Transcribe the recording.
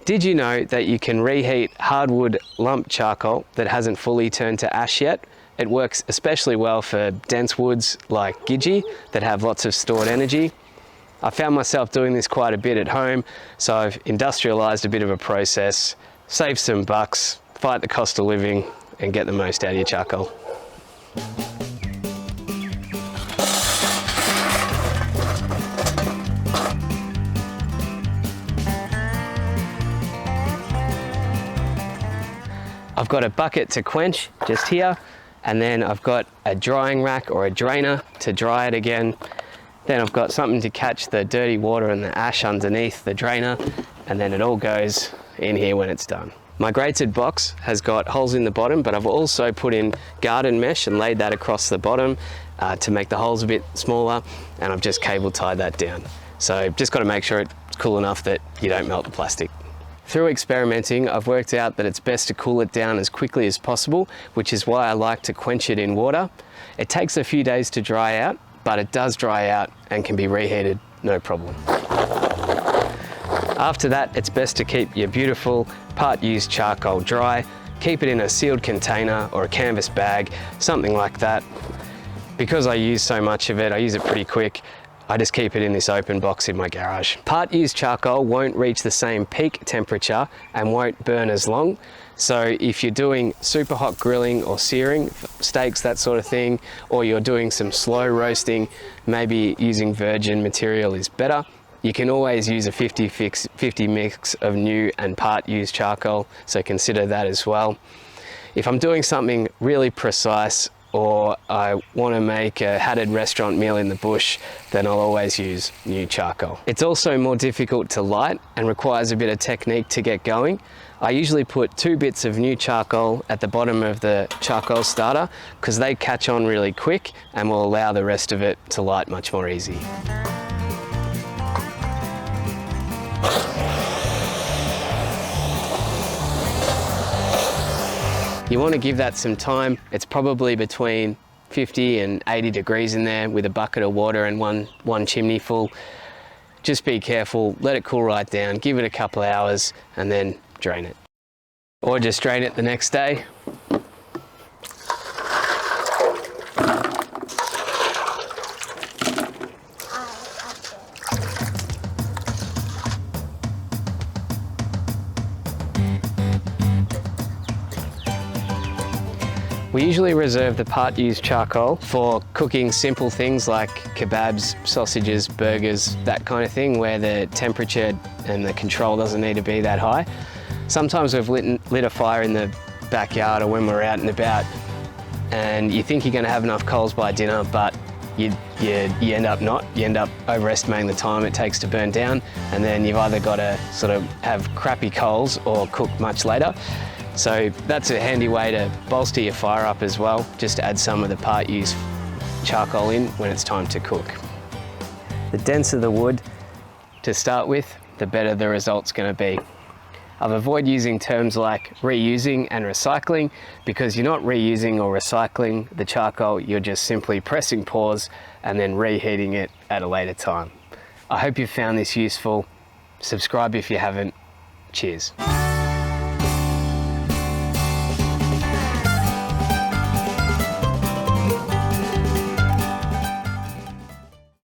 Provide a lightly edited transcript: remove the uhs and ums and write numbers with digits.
Did you know that you can reheat hardwood lump charcoal that hasn't fully turned to ash yet? It works especially well for dense woods like Gidgee that have lots of stored energy. I found myself doing this quite a bit at home, so I've industrialized a bit of a process, save some bucks, fight the cost of living, and get the most out of your charcoal. I've got a bucket to quench just here, and then I've got a drying rack or a drainer to dry it again. Then I've got something to catch the dirty water and the ash underneath the drainer, and then it all goes in here when it's done. My grated box has got holes in the bottom, but I've also put in garden mesh and laid that across the bottom to make the holes a bit smaller, and I've just cable tied that down. So just got to make sure it's cool enough that you don't melt the plastic. Through experimenting, I've worked out that it's best to cool it down as quickly as possible, which is why I like to quench it in water. It takes a few days to dry out, but it does dry out and can be reheated, no problem. After that, it's best to keep your beautiful part-used charcoal dry. Keep it in a sealed container or a canvas bag, something like that. Because I use so much of it, I use it pretty quick, I just keep it in this open box in my garage. Part-used charcoal won't reach the same peak temperature and won't burn as long. So if you're doing super hot grilling or searing, steaks, that sort of thing, or you're doing some slow roasting, maybe using virgin material is better. You can always use a 50-50 mix of new and part-used charcoal, so consider that as well. If I'm doing something really precise, or I want to make a hatted restaurant meal in the bush, then I'll always use new charcoal. It's also more difficult to light and requires a bit of technique to get going. I usually put 2 bits of new charcoal at the bottom of the charcoal starter because they catch on really quick and will allow the rest of it to light much more easy. You want to give that some time. It's probably between 50 and 80 degrees in there with a bucket of water and one chimney full. Just be careful, let it cool right down, give it a couple of hours and then drain it. Or just drain it the next day. We usually reserve the part-used charcoal for cooking simple things like kebabs, sausages, burgers, that kind of thing, where the temperature and the control doesn't need to be that high. Sometimes we've lit a fire in the backyard or when we're out and about, and you think you're going to have enough coals by dinner, but you end up not. You end up overestimating the time it takes to burn down, and then you've either got to sort of have crappy coals or cook much later. So that's a handy way to bolster your fire up as well, just to add some of the part-used charcoal in when it's time to cook. The denser the wood to start with, the better the result's going to be. I've avoided using terms like reusing and recycling because you're not reusing or recycling the charcoal, you're just simply pressing pause and then reheating it at a later time. I hope you found this useful. Subscribe if you haven't. Cheers.